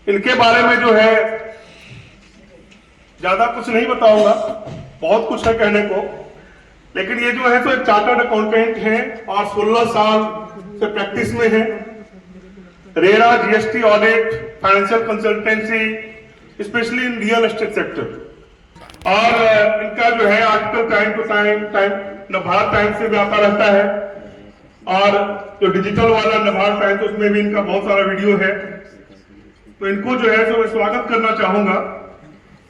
इनके बारे में जो है ज्यादा कुछ नहीं बताऊंगा, बहुत कुछ है कहने को, लेकिन ये जो है तो एक चार्टर्ड अकाउंटेंट हैं और 16 साल से प्रैक्टिस में है। RERA, GST audit, financial consultancy, specially in real estate sector. और इनका जो है article time to time Navbharat Times से भी आता रहता है, और जो डिजिटल वाला नवभारत टाइम्स उसमें भी इनका बहुत सारा वीडियो है। तो इनको जो है तो मैं स्वागत करना चाहूंगा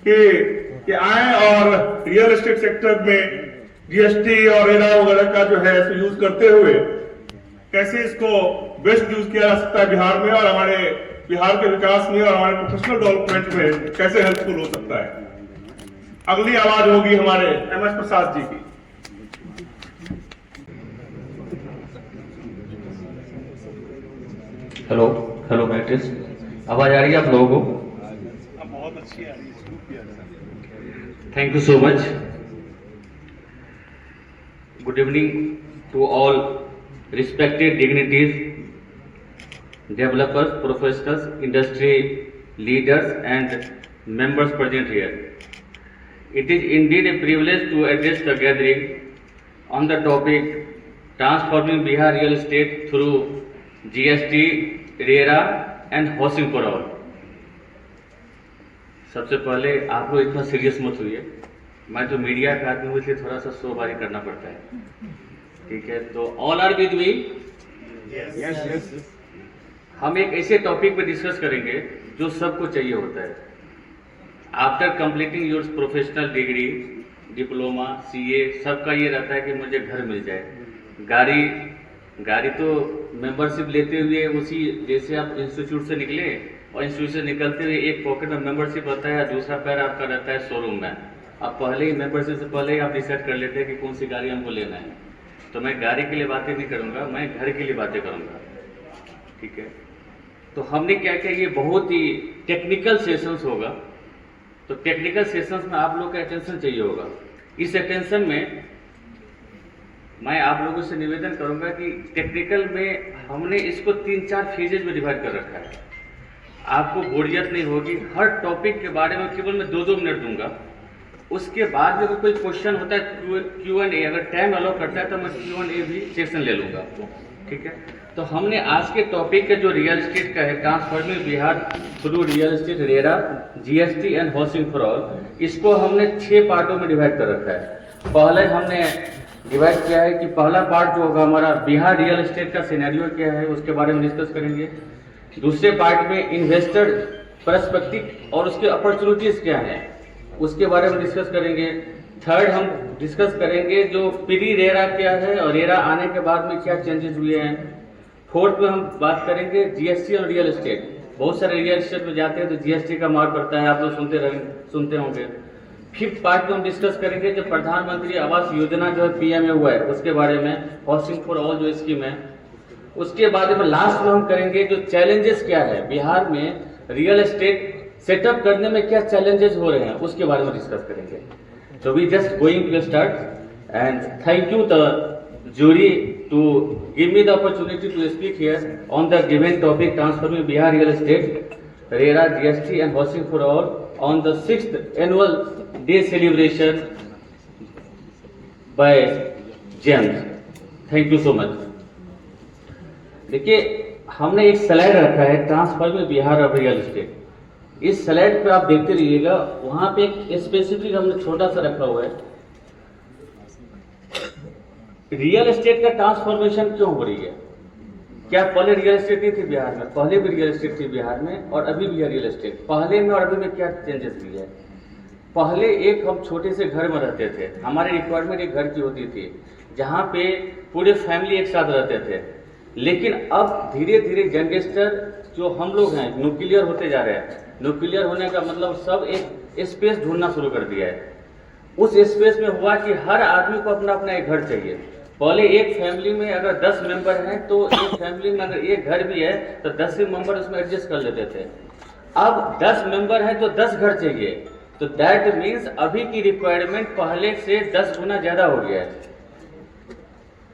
कि आए और रियल एस्टेट सेक्टर में जीएसटी और रेरा वगैरह का जो है यूज करते हुए कैसे इसको बेस्ट यूज किया जा सकता है बिहार में, और हमारे बिहार के विकास में और हमारे प्रोफेशनल डेवलपमेंट में कैसे हेल्पफुल हो सकता है। अगली आवाज होगी हमारे एमएस प्रसाद जी की। हेलो हेलो मैट्रिक्स, आवाज आ रही है आप लोगों को? बहुत अच्छी आ रही है। Thank you so much. Good evening to all respected dignitaries, developers, professionals, industry leaders and members present here. It is indeed a privilege to address the gathering on the topic transforming Bihar real estate through GST, RERA and housing for all. सबसे पहले आप लोग इतना serious मत हुइए, मैं तो media का आदमी हूँ इसलिए थोड़ा सा शोबारी करना पड़ता है, ठीक है? तो all are with me? Yes. हम एक ऐसे टॉपिक पे डिस्कस करेंगे जो सबको चाहिए होता है। After completing your professional degree, diploma, CA, सबका ये रहता है कि मुझे घर मिल जाए। गाड़ी तो मेंबरशिप लेते हुए उसी जैसे आप इंस्टीट्यूट से निकले और इंस्टीट्यूट से निकलते हुए एक पॉकेट में मेंबरशिप रहता है, दूसरा पैर आपका रहता है शोरूम में। अब पहले ही मेंबरशिप से पहले ही आप डिसाइड कर लेते हैं कि कौन सी गाड़ी हमको लेना है। तो मैं गाड़ी के लिए बातें नहीं करूंगा, मैं घर के लिए बातें करूंगा, ठीक है? तो हमने क्या किया, ये बहुत ही टेक्निकल सेशंस होगा, तो टेक्निकल सेशंस में आप लोग का अटेंशन चाहिए होगा। इस अटेंशन में मैं आप लोगों से निवेदन करूंगा कि टेक्निकल में हमने इसको 3-4 फेजेज में डिवाइड कर रखा है। आपको बोरियत नहीं होगी, हर टॉपिक के बारे में केवल मैं 2-2 मिनट दूंगा। उसके बाद में कोई क्वेश्चन होता है Q&A, अगर टाइम अलाउ करता है तो मैं Q&A भी सेक्शन ले लूंगा, ठीक है? तो हमने आज के टॉपिक का जो रियल एस्टेट का है, transforming Bihar through real estate, RERA, GST and housing for all, इसको हमने 6 पार्टों में डिवाइड कर रखा है। पहले हमने डिवाइड किया है कि पहला पार्ट जो होगा हमारा बिहार रियल एस्टेट का सिनेरियो क्या है, उसके बारे में डिस्कस करेंगे। दूसरे पार्ट में इन्वेस्टर पर्सपेक्टिव और उसके अपॉर्चुनिटीज क्या है, उसके बारे में डिस्कस करेंगे। थर्ड हम डिस्कस करेंगे जो प्री रेरा क्या है और रेरा आने के बाद में क्या चेंजेस हुए हैं। फोर्थ में हम बात करेंगे जीएसटी और रियल एस्टेट। बहुत सारे रियल एस्टेट में जाते हैं तो जीएसटी का मार पड़ता है, आप लोग सुनते होंगे। फिफ्थ पार्ट में हम डिस्कस करेंगे जो प्रधानमंत्री आवास योजना जो है पीएम हुआ है उसके बारे में, हाउसिंग फॉर ऑल जो स्कीम है। उसके बाद में लास्ट में हम करेंगे जो चैलेंजेस क्या है बिहार में रियल एस्टेट सेटअप करने में, क्या चैलेंजेस हो रहे हैं उसके बारे में डिस्कस करेंगे। तो we just going to start and thank you the jury to give me the opportunity to speak here on the given topic transforming Bihar real estate, RERA, GST and housing for all on the 6th annual day celebration by GEMS. Thank you so much. देखिए हमने एक slide रखा है transforming Bihar of real estate. इस slide पे आप देखते रहिएगा, वहां पे एक स्पेसिफिक हमने छोटा सा रखा हुआ है, रियल एस्टेट का ट्रांसफॉर्मेशन क्यों हो रही है। क्या पहले रियल एस्टेट नहीं थी बिहार में? पहले भी रियल एस्टेट थी बिहार में और अभी भी है रियल एस्टेट। पहले में और अभी में क्या चेंजेस हुई है? पहले एक हम छोटे से घर में रहते थे, हमारी रिक्वायरमेंट एक घर की होती थी जहाँ पे पूरे फैमिली एक साथ रहते थे। लेकिन अब धीरे धीरे यंगस्टर जो हम लोग हैं न्यूक्लियर होते जा रहे हैं। न्यूक्लियर होने का मतलब सब एक स्पेस ढूंढना शुरू कर दिया है। उस स्पेस में हुआ कि हर आदमी को अपना अपना एक घर चाहिए। पहले एक फैमिली में अगर 10 मेंबर हैं तो एक फैमिली में अगर एक घर भी है तो 10 मेंबर उसमें एडजस्ट कर लेते थे। अब 10 मेंबर हैं तो 10 घर चाहिए, तो दैट मीन्स अभी की रिक्वायरमेंट पहले से 10 गुना ज्यादा हो गया है।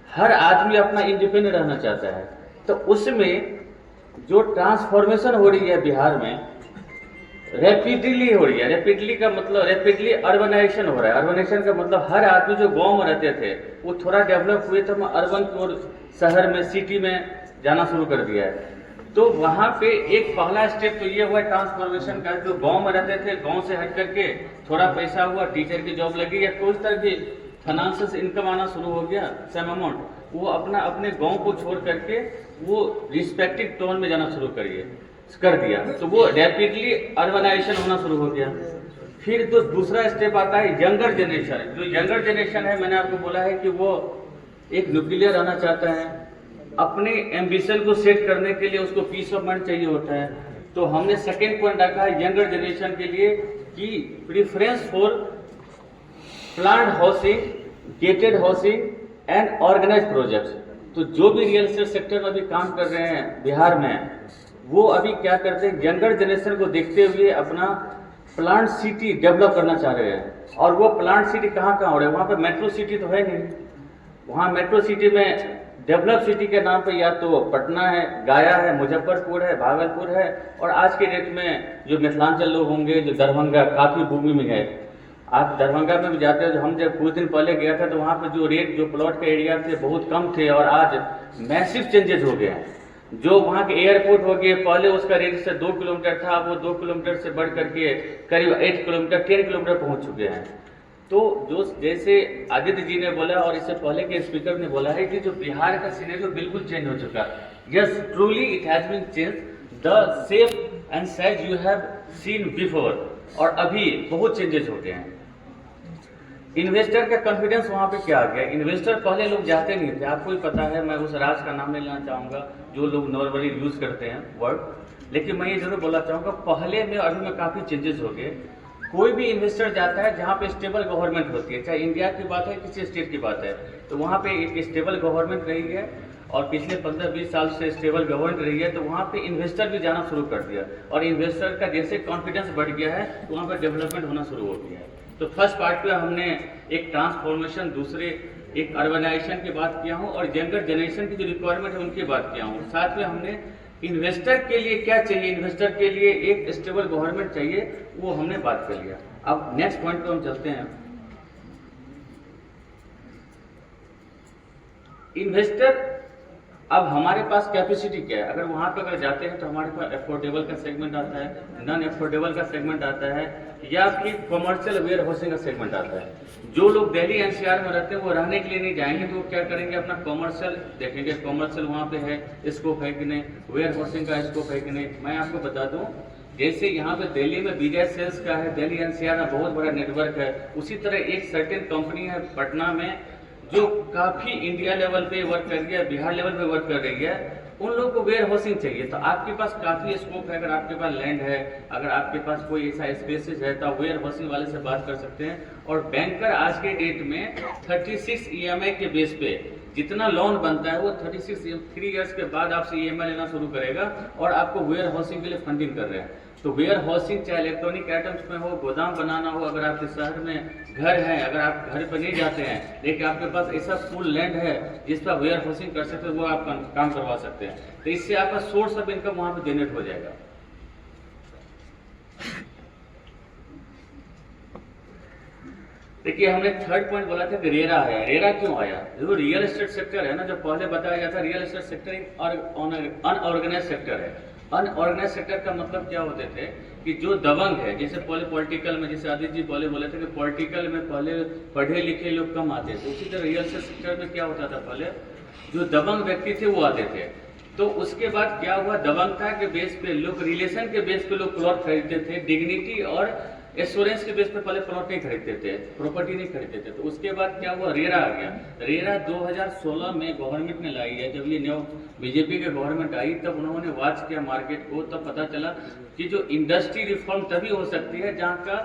हर आदमी अपना इंडिपेंडेंट रहना चाहता है। तो उसमें जो ट्रांसफॉर्मेशन हो रही है बिहार में, रैपिडली हो रही है। रैपिडली का मतलब रैपिडली अर्बनाइजेशन हो रहा है। अर्बनाइजेशन का मतलब हर आदमी जो गांव में रहते थे वो थोड़ा डेवलप हुए तो अर्बन की ओर, शहर में, सिटी में जाना शुरू कर दिया है। तो वहां पे एक पहला स्टेप तो ये हुआ ट्रांसफॉर्मेशन का, जो गांव में रहते थे गांव से हट करके थोड़ा पैसा हुआ, टीचर की जॉब लगी या कोई तरह की फाइनेंशियल इनकम आना शुरू हो गया सेम अमाउंट, वो अपने गांव को छोड़ करके वो रिस्पेक्टिव टाउन में जाना शुरू कर दिया। तो वो रैपिडली अर्बनाइजेशन होना शुरू हो गया। फिर तो दूसरा स्टेप आता है यंगर जनरेशन। जो यंगर जनरेशन है, मैंने आपको बोला है कि वो एक न्यूक्लियर रहना चाहता है, अपने एम्बिशन को सेट करने के लिए उसको पीस ऑफ माइंड चाहिए होता है। तो हमने सेकेंड पॉइंट रखा है यंगर जनरेशन के लिए कि preference for planned housing, gated housing and organize projects. तो जो भी रियल एस्टेट सेक्टर में अभी काम कर रहे हैं बिहार में, वो अभी क्या करते हैं, यंगर जनरेशन को देखते हुए अपना प्लांट सिटी डेवलप करना चाह रहे हैं। और वो प्लांट सिटी कहाँ हो रहा है, वहाँ पे मेट्रो सिटी तो है नहीं। वहाँ मेट्रो सिटी में डेवलप सिटी के नाम पे या तो पटना है, गया है, मुजफ्फरपुर है, भागलपुर है, और आज के डेट में जो मिथिलांचल लोग होंगे, जो दरभंगा काफी भूमि में है। आप दरभंगा में भी जाते हो, हम जब कुछ दिन पहले गया था तो वहाँ पे जो रेट, जो प्लॉट के एरिया थे बहुत कम थे, और आज मैसिव चेंजेस हो गए हैं। जो वहाँ के एयरपोर्ट हो गए, पहले उसका रेट से 2 किलोमीटर था, वो 2 किलोमीटर से बढ़ करके करीब 8 किलोमीटर 10 किलोमीटर पहुँच चुके हैं। तो जो जैसे आदित्य जी ने बोला और इससे पहले के स्पीकर ने बोला है कि जो बिहार का सिनेरियो बिल्कुल चेंज हो चुका है। Yes, truly it has been change, the shape and size you have seen before, और अभी बहुत चेंजेस हो गए हैं। इन्वेस्टर का कॉन्फिडेंस वहाँ पे क्या आ गया। इन्वेस्टर पहले लोग जाते नहीं थे, आपको ही पता है, मैं उस राज का नाम नहीं लेना चाहूँगा जो लोग नॉर्मली यूज करते हैं वर्ड, लेकिन मैं ये जरूर बोलना चाहूँगा पहले में अभी में काफ़ी चेंजेस हो गए। कोई भी इन्वेस्टर जाता है जहाँ पे स्टेबल गवर्नमेंट होती है, चाहे इंडिया की बात है किसी स्टेट की बात है, तो वहाँ पे एक स्टेबल गवर्नमेंट रही है और पिछले 15-20 साल से स्टेबल गवर्नमेंट रही है, तो वहाँ पे इन्वेस्टर भी जाना शुरू कर दिया, और इन्वेस्टर का जैसे कॉन्फिडेंस बढ़ गया है तो वहाँ पर डेवलपमेंट होना शुरू हो गया है। तो फर्स्ट पार्ट पे हमने एक ट्रांसफॉर्मेशन, दूसरे एक अर्बनाइजेशन की बात किया हूँ, और यंगर जनरेशन की जो रिक्वायरमेंट है उनकी बात किया हूँ। साथ में हमने इन्वेस्टर के लिए क्या चाहिए, इन्वेस्टर के लिए एक स्टेबल गवर्नमेंट चाहिए, वो हमने बात कर लिया। अब नेक्स्ट पॉइंट पे हम चलते हैं। इन्वेस्टर, अब हमारे पास कैपेसिटी क्या है। अगर वहां पर अगर जाते हैं तो हमारे पास अफोर्डेबल का सेगमेंट आता है, नॉन अफोर्डेबल का सेगमेंट आता है, या फिर कमर्शियल वेयर हाउसिंग का सेगमेंट आता है। जो लोग दिल्ली एनसीआर में रहते हैं वो रहने के लिए नहीं जाएंगे, तो वो क्या करेंगे, अपना कमर्शियल देखेंगे, कमर्शियल वहाँ पे है, स्कोप है कि नहीं, वेयर हाउसिंग का स्कोप है कि नहीं। मैं आपको बता दूं, जैसे यहाँ पे दिल्ली में विजय सेल्स का है, दिल्ली एनसीआर में बहुत बड़ा नेटवर्क है, उसी तरह एक सर्टेन कंपनी है पटना में जो काफी इंडिया लेवल पे वर्क कर रही है, बिहार लेवल पे वर्क कर रही है। उन लोगों को वेयर हाउसिंग चाहिए, तो आपके पास काफी स्कोप है। अगर आपके पास लैंड है, अगर आपके पास कोई ऐसा स्पेसेस है, तो आप वेयर हाउसिंग वाले से बात कर सकते हैं। और बैंकर आज के डेट में 36 EMI के बेस पे जितना लोन बनता है वो 3 इयर्स के बाद आपसे EMI लेना शुरू करेगा, और आपको वेयर हाउसिंग के लिए फंडिंग कर रहे हैं। तो वेयर हाउसिंग चाहे इलेक्ट्रॉनिक आइटम्स में हो, गोदाम बनाना हो, अगर आपके शहर में घर है, अगर आप घर पर नहीं जाते हैं लेकिन आपके पास ऐसा फुल लैंड है जिस पर वेयर हाउसिंग कर सकते हैं, वो आप काम करवा सकते हैं। तो इससे आपका सोर्स ऑफ इनकम वहां पर जनरेट हो जाएगा। देखिए, हमने थर्ड पॉइंट बोला था कि रेरा है। रेरा क्यों आया? जो रियल एस्टेट सेक्टर है ना, जो पहले बताया गया था, रियल एस्टेट सेक्टर एक अनऑर्गेनाइज सेक्टर है। अनऑर्गेनाइज सेक्टर का मतलब क्या होते थे कि जो दबंग है, जैसे पहले पॉलिटिकल में, जैसे आदित्य जी पहले बोले थे कि पॉलिटिकल में पहले पढ़े लिखे लोग कम आते थे, उसी तरह रियल एस्टेट सेक्टर में क्या होता था, पहले जो दबंग व्यक्ति थे वो आते थे। तो उसके बाद क्या हुआ, दबंगता के बेस पे लोग, रिलेशन के बेस पे लोग प्लॉट खरीदते थे, डिग्निटी और एश्योरेंस के बेस पे पहले प्लॉट नहीं खरीदते थे, प्रॉपर्टी नहीं खरीदते थे। तो उसके बाद क्या हुआ, रेरा आ गया। रेरा 2016 में गवर्नमेंट ने लाई है। जब ये न्यू बीजेपी की गवर्नमेंट आई तब उन्होंने वॉच किया मार्केट को, तब पता चला कि जो इंडस्ट्री रिफॉर्म तभी हो सकती है जहाँ का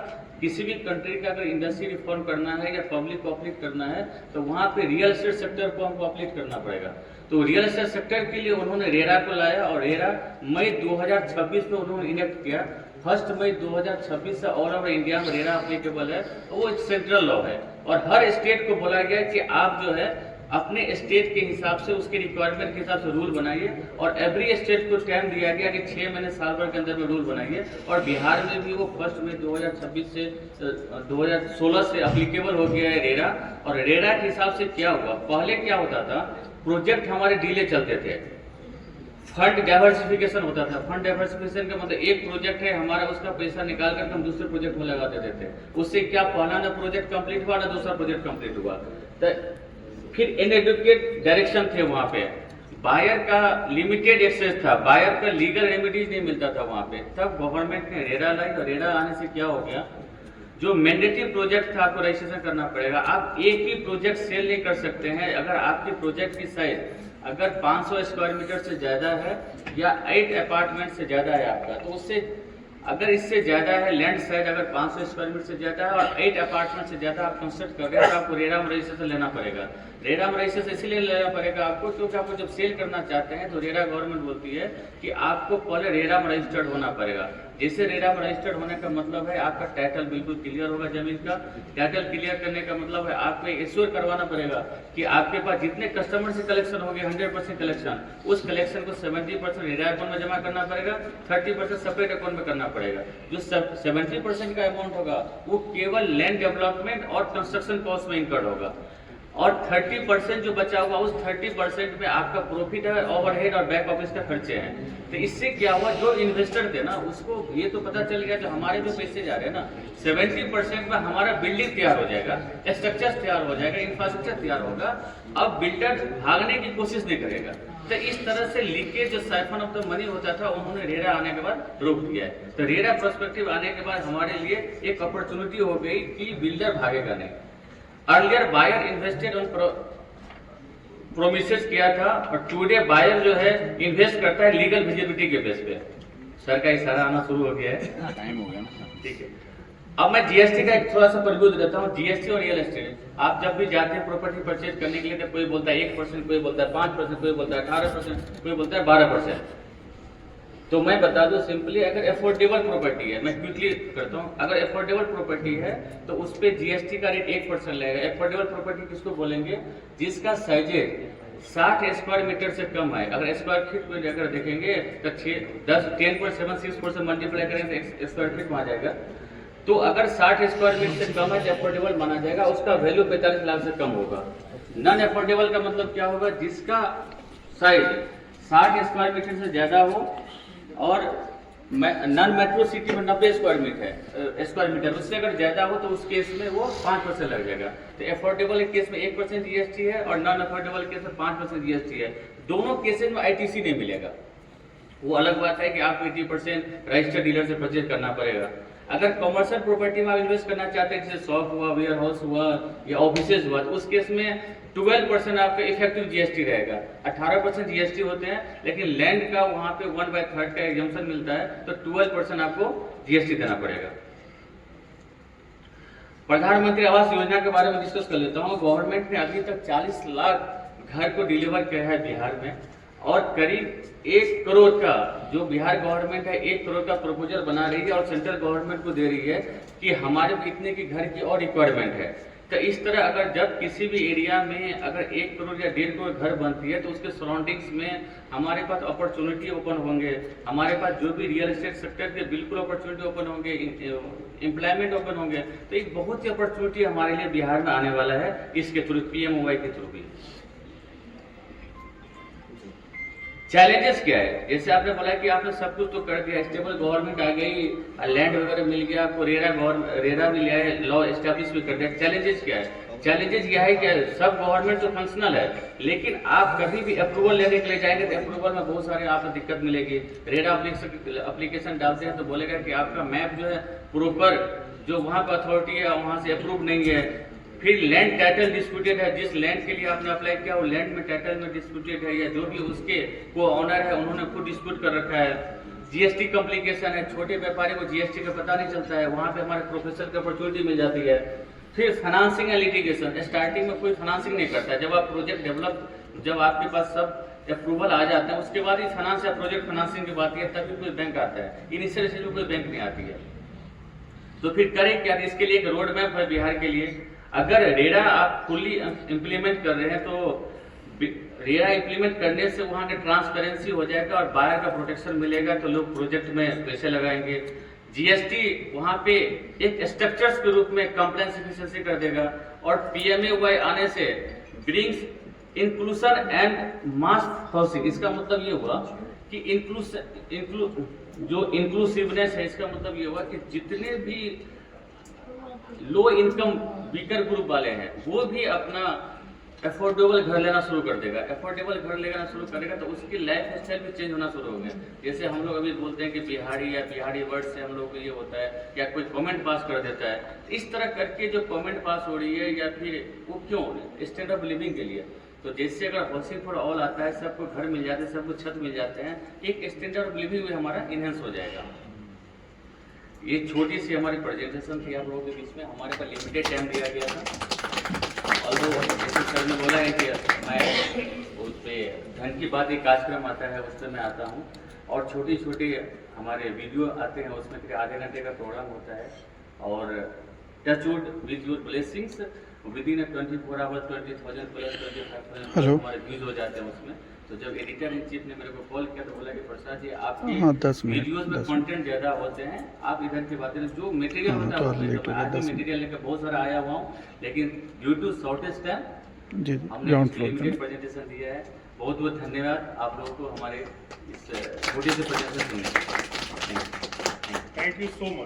किसी भी कंट्री का अगर इंडस्ट्री रिफॉर्म करना है या पब्लिक कॉपरेट करना है तो वहाँ पे रियल एस्टेट सेक्टर को हमको कॉपरेट करना पड़ेगा। तो रियल एस्टेट सेक्टर के लिए उन्होंने रेरा को लाया, और रेरा मई 2026 में उन्होंने इनेक्ट किया। 1 मई 2026 से ऑल ओवर इंडिया में रेरा अप्लीकेबल है। वो एक सेंट्रल लॉ है, और हर स्टेट को बोला गया कि आप जो है अपने स्टेट के हिसाब से, उसके रिक्वायरमेंट के हिसाब से रूल बनाइए, और एवरी स्टेट को टाइम दिया गया कि 6 महीने साल भर के अंदर में रूल बनाइए। और बिहार में भी वो 1 मई 2026 से 2016 से अप्लीकेबल हो गया है रेरा। और रेरा के हिसाब से क्या हुआ, पहले क्या होता था, प्रोजेक्ट हमारे डिले चलते थे, फंड डाइवर्सिफिकेशन होता था। फंड डाइवर्सिफिकेशन का मतलब एक प्रोजेक्ट है हमारा, उसका पैसा निकाल कर हम दूसरे प्रोजेक्ट में लगा देते थे। उससे क्या, पहला ना प्रोजेक्ट कंप्लीट हुआ ना दूसरा प्रोजेक्ट कंप्लीट हुआ। तो फिर इनएडुकेट डायरेक्शन थे वहां पे, बायर का लिमिटेड एक्सेस था, बायर का लीगल रेमेडीज नहीं मिलता था वहां पे। तब गवर्नमेंट ने रेरा लाई, और रेरा आने से क्या हो गया, जो मैंडेटरी प्रोजेक्ट था आपको रजिस्ट्रेशन करना पड़ेगा। आप एक ही प्रोजेक्ट सेल नहीं कर सकते हैं। अगर आपके प्रोजेक्ट की साइज अगर 500 स्क्वायर मीटर से ज्यादा है या 8 अपार्टमेंट से ज्यादा है आपका, तो उससे अगर इससे ज्यादा है, लैंड साइज अगर 500 स्क्वायर मीटर से ज्यादा है और 8 अपार्टमेंट से ज्यादा आप कंस्ट्रक्ट कर रहे हैं, तो आपको रेरा में रजिस्ट्रेशन लेना पड़ेगा। रेरा में रजिस्ट्रेशन इसलिए लेना पड़ेगा आपको क्योंकि आपको जब सेल करना चाहते हैं तो रेरा गवर्नमेंट बोलती है कि आपको पहले रेरा में रजिस्टर्ड होना पड़ेगा। जिससे रेरा में रजिस्टर्ड होने का मतलब है आपका टाइटल बिल्कुल क्लियर होगा जमीन का। टाइटल क्लियर करने का मतलब है आपको एश्योर करवाना पड़ेगा कि आपके पास जितने कस्टमर से कलेक्शन होंगे 100% कलेक्शन, उस कलेक्शन को 70% रेरा अकाउंट में जमा करना पड़ेगा, 30% सेपरेट अकाउंट में करना पड़ेगा। जो 70% का अमाउंट होगा वो केवल लैंड डेवलपमेंट और कंस्ट्रक्शन कॉस्ट में इनकर्ड होगा, और 30% जो बचा हुआ उस 30% में आपका प्रॉफिट है, ओवरहेड और बैक ऑफिस का खर्चे हैं। तो इससे क्या हुआ, जो इन्वेस्टर थे ना उसको ये तो पता चल गया जो हमारे जो पैसे जा रहे हैं ना 70% में हमारा बिल्डिंग तैयार हो जाएगा, स्ट्रक्चर तैयार हो जाएगा, इंफ्रास्ट्रक्चर तैयार होगा। अब बिल्डर भागने की कोशिश नहीं करेगा। तो इस तरह से लीकेज जो साइफन ऑफ द मनी होता था उन्होंने रेरा आने के बाद रोक दिया है। तो रेरा पर्सपेक्टिव आने के बाद हमारे लिए एक अपॉर्चुनिटी हो गई कि बिल्डर भागेगा नहीं। Earlier buyer invested on promises किया था, और टुडे बायर जो है इन्वेस्ट करता है लीगल विजिबिलिटी के बेस पे। सर का इशारा आना शुरू हो गया है, टाइम हो गया ना, ठीक है। अब मैं जीएसटी का एक थोड़ा सा परिव्यू देता हूँ। जीएसटी और रियल एस्टेट, आप जब भी जाते हैं प्रॉपर्टी परचेज करने के लिए तो कोई बोलता है 1%, कोई बोलता है 5%, कोई बोलता है 18%, कोई बोलता है 12%। तो मैं बता दूं सिंपली, अगर एफोर्डेबल प्रॉपर्टी है, मैं क्विकली करता हूं, अगर एफोर्डेबल प्रॉपर्टी है तो उस पे जीएसटी का रेट 1% लगेगा। एफोर्डेबल प्रॉपर्टी किसको बोलेंगे, जिसका साइजेज 60 स्क्वायर मीटर से कम है। अगर स्क्वायर फीट में अगर देखेंगे तो 10.76% मल्टीप्लाई करेंगे तो स्क्वायर फीट में आ जाएगा। तो अगर 60 स्क्वायर फीट से कम है तो एफोर्डेबल माना जाएगा, उसका वैल्यू 45 लाख से कम होगा। नॉन एफोर्डेबल का मतलब क्या होगा, जिसका साइज 60 स्क्वायर मीटर से ज्यादा हो और नॉन मेट्रो सिटी में 90 स्क्वायर मीटर उससे अगर ज्यादा हो तो उस केस में वो 5% लग जाएगा। तो एफोर्डेबल केस में 1% जीएसटी है और नॉन एफोर्डेबल केस में 5% जीएसटी है। दोनों केसेस में आईटीसी नहीं मिलेगा। वो अलग बात है कि आपको 80% रजिस्टर्ड डीलर से परचेज करना पड़ेगा। अगर कमर्शियल प्रॉपर्टी में आप इन्वेस्ट करना चाहते हैं, जैसे शॉप हुआ, वेयर हाउस हुआ या ऑफिसेज हुआ, तो उस केस में 12% आपका इफेक्टिव जीएसटी रहेगा। 18% जीएसटी होते हैं, लेकिन लैंड का वहां पे 1/3 का एग्जम्पशन मिलता है, तो 12% आपको जीएसटी देना पड़ेगा। प्रधानमंत्री आवास योजना के बारे में डिस्कस कर लेता हूँ। गवर्नमेंट ने अभी तक 40 लाख घर को डिलीवर किया है बिहार में, और करीब 1 करोड़ का जो बिहार गवर्नमेंट है 1 करोड़ का प्रपोजल बना रही है और सेंट्रल गवर्नमेंट को दे रही है कि हमारे को इतने की घर की और रिक्वायरमेंट है। तो इस तरह अगर जब किसी भी एरिया में अगर 1 करोड़ या 1.5 करोड़ घर बनती है तो उसके सराउंडिंग्स में हमारे पास अपॉर्चुनिटी ओपन होंगे, हमारे पास जो भी रियल एस्टेट सेक्टर के बिल्कुल अपॉर्चुनिटी ओपन होंगे, एम्प्लॉयमेंट ओपन होंगे। तो एक बहुत ही अपॉर्चुनिटी हमारे लिए बिहार में आने वाला है इसके थ्रू, पीएमओवाई के थ्रू भी। चैलेंजेस क्या है, जैसे आपने बोला कि आपने सब कुछ तो कर दिया, स्टेबल गवर्नमेंट आ गई, लैंड वगैरह मिल गया आपको, रेरा भी लिया है, लॉ एस्टैब्लिश भी कर दिया। चैलेंजेस क्या है, चैलेंजेस यह है कि सब गवर्नमेंट तो फंक्शनल है, लेकिन आप कभी भी अप्रूवल लेने के लिए जाएंगे तो अप्रूवल में बहुत सारे आपको दिक्कत मिलेगी। रेरा एप्लीकेशन डालते हैं तो बोलेगा कि आपका मैप जो है प्रॉपर जो वहाँ पर अथॉरिटी है वहाँ से अप्रूव नहीं है। फिर लैंड टाइटल डिस्प्यूटेड है, जिस लैंड के लिए आपने अप्लाई किया वो लैंड में टाइटल में डिस्प्यूटेड है, या जो भी उसके को ऑनर है उन्होंने खुद डिस्प्यूट कर रखा है। जीएसटी कॉम्प्लिकेशन है, छोटे व्यापारी को जीएसटी का पता नहीं चलता है, वहाँ पे हमारे प्रोफेसर की अपॉर्चुनिटी मिल जाती है। फिर फाइनेंसिंग एंड लिटिगेशन, स्टार्टिंग में कोई फाइनेंसिंग नहीं करता है। जब आप प्रोजेक्ट डेवलप, जब आपके पास सब अप्रूवल आ जाता है उसके बाद ही फाइनेंस या प्रोजेक्ट फाइनेंसिंग की बात है, तभी कोई बैंक आता है। इनिशियल स्टेज में कोई बैंक नहीं आती है। तो फिर करें क्या, इसके लिए एक रोड मैप है बिहार के लिए। अगर रेरा आप फुल्ली इम्प्लीमेंट कर रहे हैं तो रेरा इम्प्लीमेंट करने से वहाँ का ट्रांसपेरेंसी हो जाएगा और बायर का प्रोटेक्शन मिलेगा, तो लोग प्रोजेक्ट में पैसे लगाएंगे। जीएसटी वहाँ पे एक स्ट्रक्चर्स के रूप में कंप्लायंस एफिशिएंसी कर देगा, और पीएमए आने से ब्रिंग्स इंक्लूसन एंड मास हाउसिंग। इसका मतलब ये हुआ कि जो इंक्लूसिवनेस है, इसका मतलब ये हुआ कि जितने भी लो इनकम वीकर ग्रुप वाले हैं वो भी अपना अफोर्डेबल घर लेना शुरू कर देगा। अफोर्डेबल घर लेना शुरू करेगा तो उसकी लाइफ स्टाइल भी चेंज होना शुरू हो गया। जैसे हम लोग अभी बोलते हैं कि बिहारी या बिहारी वर्ड से हम लोग को ये होता है, या कोई कमेंट पास कर देता है, इस तरह करके जो कमेंट पास हो रही है, या फिर वो क्यों स्टैंडर्ड ऑफ लिविंग के लिए, तो जैसे अगर हाउसिंग फॉर ऑल आता है, सबको घर मिल जाते हैं, सबको छत मिल जाते हैं, एक स्टैंडर्ड ऑफ लिविंग भी हमारा इनहेंस हो जाएगा। ये छोटी सी हमारी प्रेजेंटेशन थी आप लोगों के बीच में, हमारे पास लिमिटेड टाइम दिया गया था। और जैसे सर ने बोला है कि मैं उस पर धन की बात एक कार्यक्रम आता है, उस पर मैं आता हूँ, और छोटी छोटी हमारे वीडियो आते हैं, उसमें फिर आधे घंटे का प्रोग्राम होता है। और touchwood with your blessings within 24 hours 20,000 plus 25,000 हमारे व्यूज हो जाते हैं उसमें। तो जब एडिटर इन चीफ ने मेरे को कॉल किया तो बोला कि प्रसाद जी आपकी वीडियोस में कंटेंट ज़्यादा होते हैं, आप इधर की बातें जो मटेरियल होता है तो मैं आज भी मटेरियल लेकर बहुत सारा आया हुआ हूँ, लेकिन ड्यू टू शॉर्टेज टाइम हमने लिमिटेड प्रेजेंटेशन दिया है। बहुत बहुत धन्यवाद आप लोगों को हमारे इस छोटे से प्रेजेंटेशन सुनने के लिए। Thank you so much.